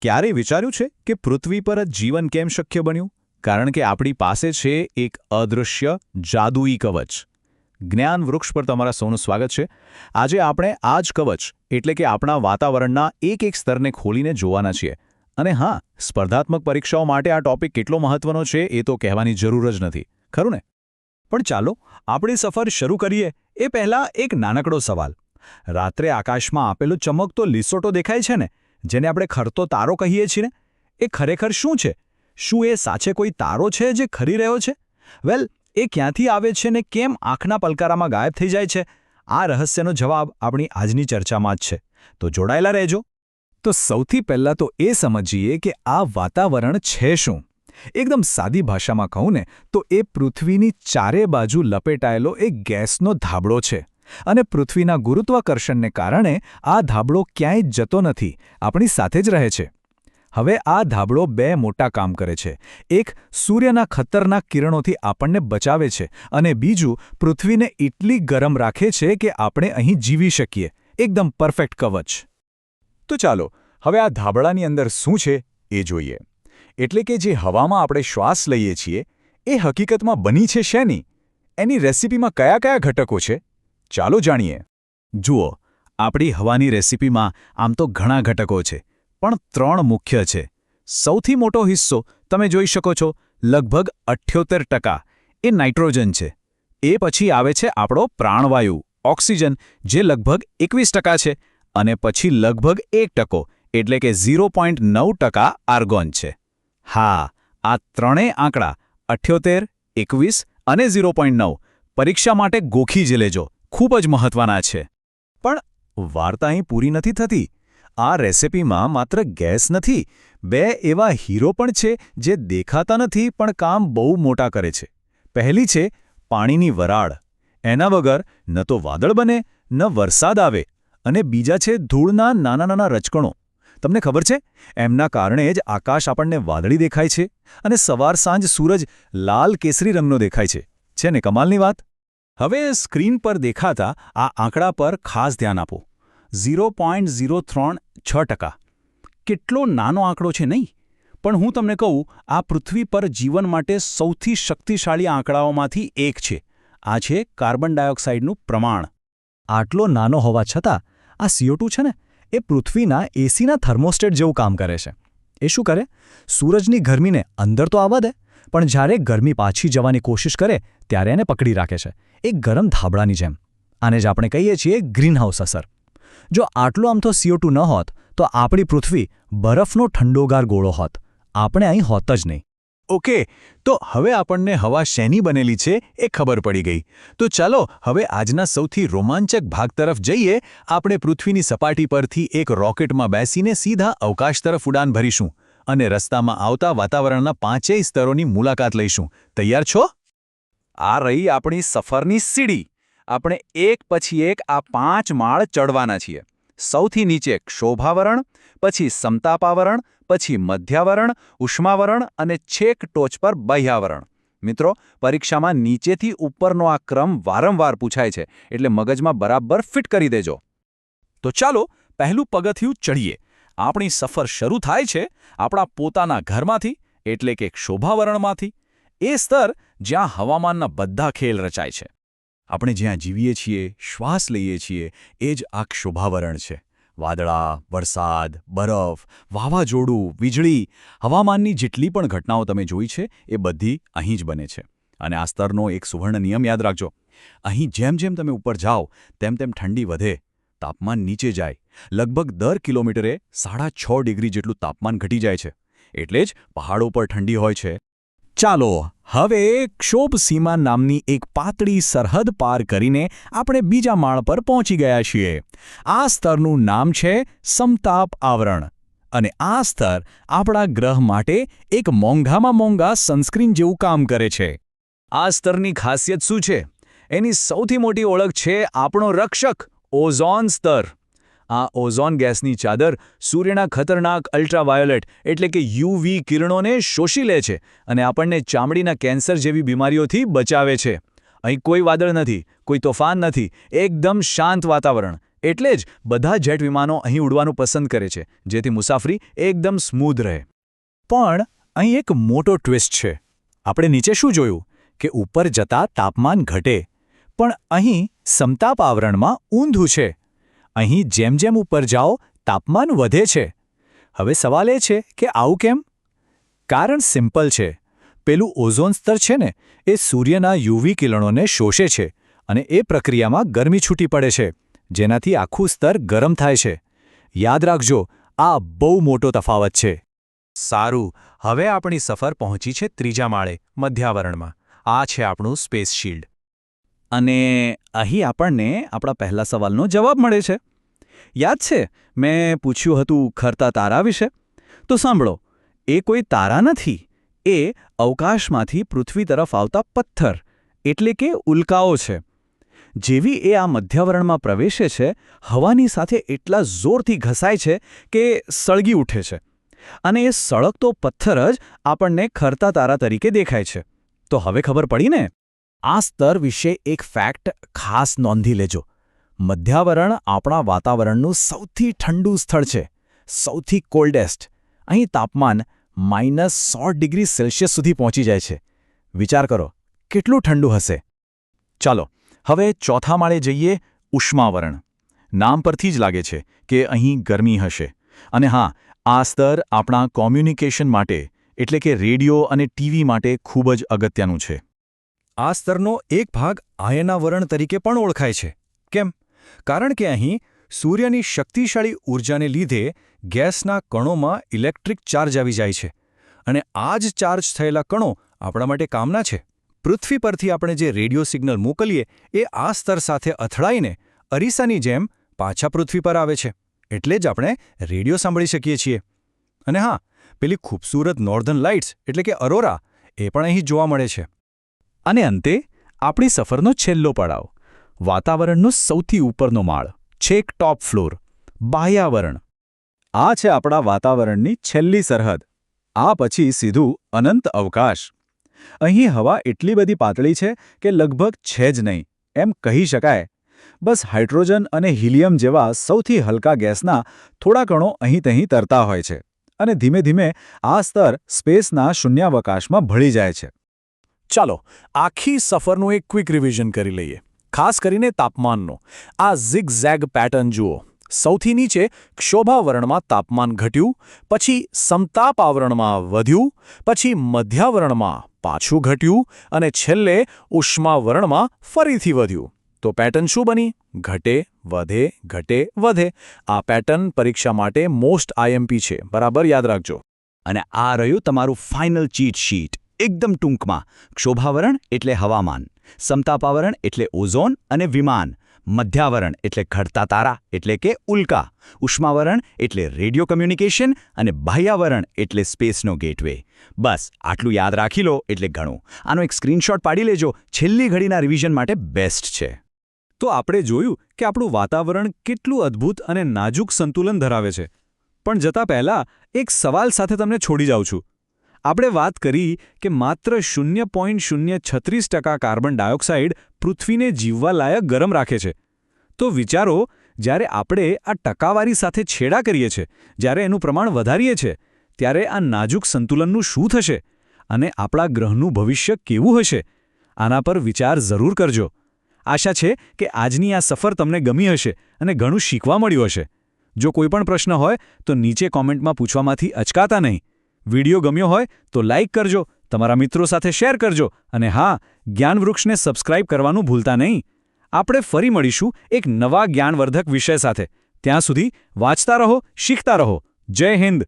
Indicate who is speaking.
Speaker 1: ક્યારે વિચાર્યું છે કે પૃથ્વી પર જ જીવન કેમ શક્ય બન્યું? કારણ કે આપણી પાસે છે એક અદૃશ્ય જાદુઈ કવચ. જ્ઞાન વૃક્ષ પર તમારા સૌનું સ્વાગત છે. આજે આપણે આ જ કવચ એટલે કે આપણા વાતાવરણના એક સ્તરને ખોલીને જોવાના છીએ. અને હા, સ્પર્ધાત્મક પરીક્ષાઓ માટે આ ટોપિક કેટલો મહત્વનો છે એ તો કહેવાની જરૂર જ નથી, ખરું ને?
Speaker 2: પણ ચાલો આપણી સફર શરૂ કરીએ એ પહેલાં એક નાનકડો સવાલ. રાત્રે આકાશમાં આપેલો ચમકતો લીસોટો દેખાય છે ને, જેને આપણે ખરતો તારો કહીએ છીએ ને, એ ખરેખર શું છે? શું એ સાચે કોઈ તારો છે જે ખરી રહ્યો છે? વેલ, એ ક્યાંથી આવે છે ને કેમ આંખના પલકારામાં ગાયબ થઈ જાય છે? આ રહસ્યનો જવાબ આપણી આજની ચર્ચામાં જ છે. તો જોડાયેલા રહેજો. તો સૌથી પહેલાં તો એ સમજીએ કે આ વાતાવરણ છે શું. એકદમ સાદી ભાષામાં કહું ને તો એ પૃથ્વીની ચારે બાજુ લપેટાયેલો એક ગેસનો ધાબળો છે. અને પૃથ્વીના ગુરુત્વાકર્ષણને કારણે આ ધાબળો ક્યાંય જતો નથી, આપણી સાથે જ રહે છે. હવે આ ધાબળો બે મોટા કામ કરે છે. એક, સૂર્યના ખતરનાક કિરણોથી આપણને બચાવે છે, અને બીજું, પૃથ્વીને એટલી ગરમ રાખે છે કે આપણે અહીં જીવી શકીએ. એકદમ પરફેક્ટ કવચ. તો ચાલો હવે આ ધાબળાની અંદર શું છે એ જોઈએ. એટલે કે જે હવામાં આપણે શ્વાસ લઈએ છીએ એ હકીકતમાં બની છે શેની? એની રેસિપીમાં કયા કયા ઘટકો છે? ચાલો જાણીએ.
Speaker 1: જુઓ, આપણી હવાની રેસિપીમાં આમ તો ઘણા ઘટકો છે, પણ 3 મુખ્ય છે. સૌથી મોટો હિસ્સો તમે જોઈ શકો છો, લગભગ 78% એ નાઇટ્રોજન છે. એ પછી આવે છે આપણો પ્રાણવાયુ ઓક્સિજન, જે લગભગ 21% છે, અને પછી લગભગ 1% એટલે કે 0.9% આર્ગોન છે. હા, આ ત્રણેય આંકડા 78, 21 અને 0.9 પરીક્ષા માટે ગોખી જ લેજો, ખૂબ જ મહત્વના છે.
Speaker 2: પણ વાર્તા અહીં પૂરી નથી થતી. આ રેસિપીમાં માત્ર ગેસ નથી, 2 એવા હીરો પણ છે જે દેખાતા નથી પણ કામ બહુ મોટા કરે છે. પહેલી છે પાણીની વરાળ. એના વગર ન તો વાદળ બને ન વરસાદ આવે. અને બીજા છે ધૂળના નાના નાના રચકણો. તમને ખબર છે, એમના કારણે જ આકાશ આપણને વાદળી દેખાય છે અને સવાર સાંજ સૂરજ લાલ કેસરી રંગનો દેખાય છે. છે ને કમાલની વાત? હવે સ્ક્રીન પર દેખાતા આ આંકડા પર ખાસ ધ્યાન આપો. 0.036%. કેટલો નાનો આંકડો છે નહીં? પણ હું તમને કહું, આ પૃથ્વી પર જીવન માટે સૌથી શક્તિશાળી આંકડાઓમાંથી એક છે. આ છે કાર્બન ડાયોક્સાઇડનું પ્રમાણ. આટલો નાનો હોવા છતાં આ CO2 છે ને, એ પૃથ્વીના એસીના થર્મોસ્ટેટ જેવું કામ કરે છે. એ શું કરે? સૂરજની ગરમીને અંદર તો આવવા દે, પણ જ્યારે ગરમી પાછી જવાની કોશિશ કરે ત્યારે એને પકડી રાખે છે, એક ગરમ ધાબળાની જેમ. આને જ આપણે કહીએ છીએ ગ્રીનહાઉસ અસર. જો આટલો આમ તો CO2 ન હોત તો આપણી પૃથ્વી બરફનો ઠંડોગાર ગોળો હોત. આપણે અહીં હોત જ નહીં. ઓકે, તો હવે આપણને હવા શેની બનેલી છે એ ખબર પડી ગઈ. તો ચાલો હવે આજના સૌથી રોમાંચક ભાગ તરફ જઈએ. આપણે પૃથ્વીની સપાટી પરથી એક રોકેટમાં બેસીને સીધા અવકાશ તરફ ઉડાન ભરીશું અને રસ્તામાં આવતા વાતાવરણના 5 સ્તરોની મુલાકાત લઈશું. તૈયાર છો? આ રહી આપણી સફરની સીડી. આપણે એક પછી એક આ 5 માળ ચડવાના છીએ. સૌથી નીચે ક્ષોભાવરણ, પછી સમતાપાવરણ, પછી મધ્યાવરણ, ઉષ્માવરણ અને છેક ટોચ પર બાહ્યાવરણ. મિત્રો, પરીક્ષામાં નીચેથી ઉપરનો આ ક્રમ વારંવાર પૂછાય છે, એટલે મગજમાં બરાબર ફિટ કરી દેજો. તો ચાલો પહેલું પગથિયું ચડીએ. આપણી સફર શરૂ થાય છે આપણા પોતાના ઘરમાંથી, એટલે કે ક્ષોભાવરણમાંથી. એ સ્તર જ્યાં હવામાનના બધા ખેલ રચાય છે. આપણે જ્યાં જીવીએ છીએ, શ્વાસ લઈએ છીએ, એ જ આ ક્ષોભાવરણ છે. વાદળા, વરસાદ, બરફ, વાવાઝોડું, વીજળી, હવામાનની જેટલી પણ ઘટનાઓ તમે જોઈ છે એ બધી અહીં જ બને છે. અને આ સ્તરનો એક સુવર્ણ નિયમ યાદ રાખજો. અહીં જેમ જેમ તમે ઉપર જાઓ તેમ તેમ ઠંડી વધે, તાપમાન નીચે જાય. લગભગ દર કિલોમીટરે 6.5 ડિગ્રી જેટલું તાપમાન ઘટી જાય છે. એટલે જ પહાડો પર ઠંડી હોય છે. ચાલો હવે ક્ષોભ સીમા નામની એક પાતળી સરહદ પાર કરીને આપણે બીજા માળ પર પહોંચી ગયા છીએ. આ સ્તરનું નામ છે સમતાપ આવરણ. અને આ સ્તર આપણા ગ્રહ માટે એક મોંઘામાં મોંઘા સનસ્ક્રીન જેવું કામ કરે છે. આ સ્તરની ખાસિયત શું છે? એની સૌથી મોટી ઓળખ છે આપણો રક્ષક ઓઝોન સ્તર. આ ઓઝોન ગેસની ચાદર સૂર્યના ખતરનાક અલ્ટ્રાવાયોલેટ એટલે કે UV કિરણોને શોષી લે છે અને આપણને ચામડીના કેન્સર જેવી બીમારીઓથી બચાવે છે. અહીં કોઈ વાદળ નથી, કોઈ તોફાન નથી, એકદમ શાંત વાતાવરણ.
Speaker 1: એટલે જ બધા જેટ વિમાનો અહીં ઉડવાનું પસંદ કરે છે, જેથી મુસાફરી એકદમ સ્મૂધ રહે. પણ અહીં એક મોટો ટ્વિસ્ટ છે. આપણે નીચે શું જોયું કે ઉપર જતાં તાપમાન ઘટે, પણ અહીં સમતાપ આવરણમાં ઊંધું છે. અહીં જેમ જેમ ઉપર જાઓ તાપમાન વધે છે. હવે સવાલ એ છે કે આવું કેમ? કારણ સિમ્પલ છે. પેલું ઓઝોન સ્તર છે ને, એ સૂર્યના યુવી કિરણોને શોષે છે અને એ પ્રક્રિયામાં ગરમી છૂટી પડે છે, જેનાથી આખું સ્તર ગરમ થાય છે. યાદ રાખજો, આ બહુ મોટો તફાવત છે. સારું, હવે આપણી સફર પહોંચી છે ત્રીજા માળે, મધ્યાવરણમાં. આ છે આપણું સ્પેસ શિલ્ડ. અને અહીં આપણને આપણા પહેલા સવાલનો જવાબ મળે છે. યાદ છે મેં પૂછ્યું હતું ખરતા તારા વિશે? તો સાંભળો, એ કોઈ તારા નથી. એ અવકાશમાંથી પૃથ્વી તરફ આવતા પથ્થર એટલે કે ઉલ્કાઓ છે. જેવી એ આ મધ્યાવરણમાં પ્રવેશે છે, હવાની સાથે એટલા જોરથી ઘસાય છે કે સળગી ઉઠે છે. અને એ સળગતો પથ્થર જ આપણને ખરતા તારા તરીકે દેખાય છે. તો હવે ખબર પડી ને? આ સ્તર વિશે એક ફેક્ટ ખાસ નોંધી લેજો. મધ્યાવરણ આપણા વાતાવરણનું સૌથી ઠંડુ સ્થળ છે, સૌથી કોલ્ડેસ્ટ. અહીં તાપમાન -100 ડિગ્રી સેલ્સિયસ સુધી પહોંચી જાય છે. વિચાર કરો, કેટલું ઠંડુ હશે? ચાલો હવે ચોથા માળે જઈએ, ઉષ્માવરણ. નામ પરથી જ લાગે છે કે અહીં ગરમી હશે. અને હા, આ સ્તર આપણા કોમ્યુનિકેશન માટે એટલે કે રેડિયો અને ટીવી માટે ખૂબ જ અગત્યનું છે.
Speaker 3: આ સ્તરનો એક ભાગ આયનાવરણ તરીકે પણ ઓળખાય છે. કેમ? કારણ કે અહીં સૂર્યની શક્તિશાળી ઊર્જાને લીધે ગેસના કણોમાં ઇલેક્ટ્રિક ચાર્જ આવી જાય છે. અને આ જ ચાર્જ થયેલા કણો આપણા માટે કામના છે. પૃથ્વી પરથી આપણે જે રેડિયો સિગ્નલ મોકલીએ એ આ સ્તર સાથે અથડાઈને અરીસાની જેમ પાછા પૃથ્વી પર આવે છે. એટલે જ આપણે રેડિયો સાંભળી શકીએ છીએ. અને હા, પેલી ખૂબસૂરત નોર્ધન લાઇટ્સ એટલે કે અરોરા એ પણ અહીં જોવા મળે છે.
Speaker 1: અને અંતે આપણી સફરનો છેલ્લો પડાવ, વાતાવરણનો સૌથી ઉપરનો માળ, છેક ટોપ ફ્લોર, બાહ્યાવરણ. આ છે આપણા વાતાવરણની છેલ્લી સરહદ. આ પછી સીધું અનંત અવકાશ. અહીં હવા એટલી બધી પાતળી છે કે લગભગ છે જ નહીં એમ કહી શકાય. બસ હાઇડ્રોજન અને હિલિયમ જેવા સૌથી હલકા ગેસના થોડા કણો અહીં તહીં તરતા હોય છે. અને ધીમે ધીમે આ સ્તર સ્પેસના શૂન્યાવકાશમાં ભળી જાય છે. ચાલો આખી સફરનું એક ક્વિક રિવિઝન કરી લઈએ, ખાસ કરીને તાપમાનનો. આ ઝિગ-ઝેગ પેટર્ન જુઓ. સૌથી નીચે ક્ષોભાવરણમાં તાપમાન ઘટ્યું, પછી સમતાપ આવરણમાં વધ્યું, પછી મધ્યાવરણમાં પાછું ઘટ્યું અને છેલ્લે ઉષ્માવરણમાં ફરીથી વધ્યું. તો પેટર્ન શું બની? ઘટે, વધે, ઘટે, વધે. આ પેટર્ન પરીક્ષા માટે મોસ્ટ આઈએમપી છે, બરાબર યાદ રાખજો. અને આ રહ્યું તમારું ફાઇનલ ચીટ શીટ. એકદમ ટૂંકમાં, ક્ષોભાવરણ એટલે હવામાન, સમતાપાવરણ એટલે ઓઝોન અને વિમાન, મધ્યાવરણ એટલે ઘટતા તારા એટલે કે ઉલ્કા, ઉષ્માવરણ એટલે રેડિયો કમ્યુનિકેશન અને બાહ્યાવરણ એટલે સ્પેસનો ગેટવે. બસ આટલું યાદ રાખી લો એટલે ઘણું. આનો એક સ્ક્રીનશોટ પાડી લેજો, છેલ્લી ઘડીના રિવિઝન માટે બેસ્ટ છે.
Speaker 3: તો આપણે જોયું કે આપણું વાતાવરણ કેટલું અદ્ભુત અને નાજુક સંતુલન ધરાવે છે. પણ જતાં પહેલાં એક સવાલ સાથે તમને છોડી જાઉં છું. આપણે વાત કરી કે માત્ર 0.036% કાર્બન ડાયોક્સાઇડ પૃથ્વીને જીવવા લાયક ગરમ રાખે છે. તો વિચારો, જ્યારે આપણે આ ટકાવારી સાથે છેડા કરીએ છીએ, જ્યારે એનું પ્રમાણ વધારીએ છીએ, ત્યારે આ નાજુક સંતુલનનું શું થશે? અને આપણા ગ્રહનું ભવિષ્ય કેવું હશે? આના પર વિચાર જરૂર કરજો. આશા છે કે આજની આ સફર તમને ગમી હશે અને ઘણું શીખવા મળ્યું હશે. જો કોઈ પણ પ્રશ્ન હોય તો નીચે કોમેન્ટમાં પૂછવામાંથી અચકાતા નહીં. વિડીયો ગમ્યો હોય તો લાઇક કરજો, તમારા મિત્રો સાથે શેર કરજો અને હા, જ્ઞાનવૃક્ષને સબસ્ક્રાઇબ કરવાનું ભૂલતા નહીં. આપણે ફરી મળીશું એક નવા જ્ઞાનવર્ધક વિષય સાથે. ત્યાં સુધી વાંચતા રહો, શીખતા રહો. જય હિન્દ.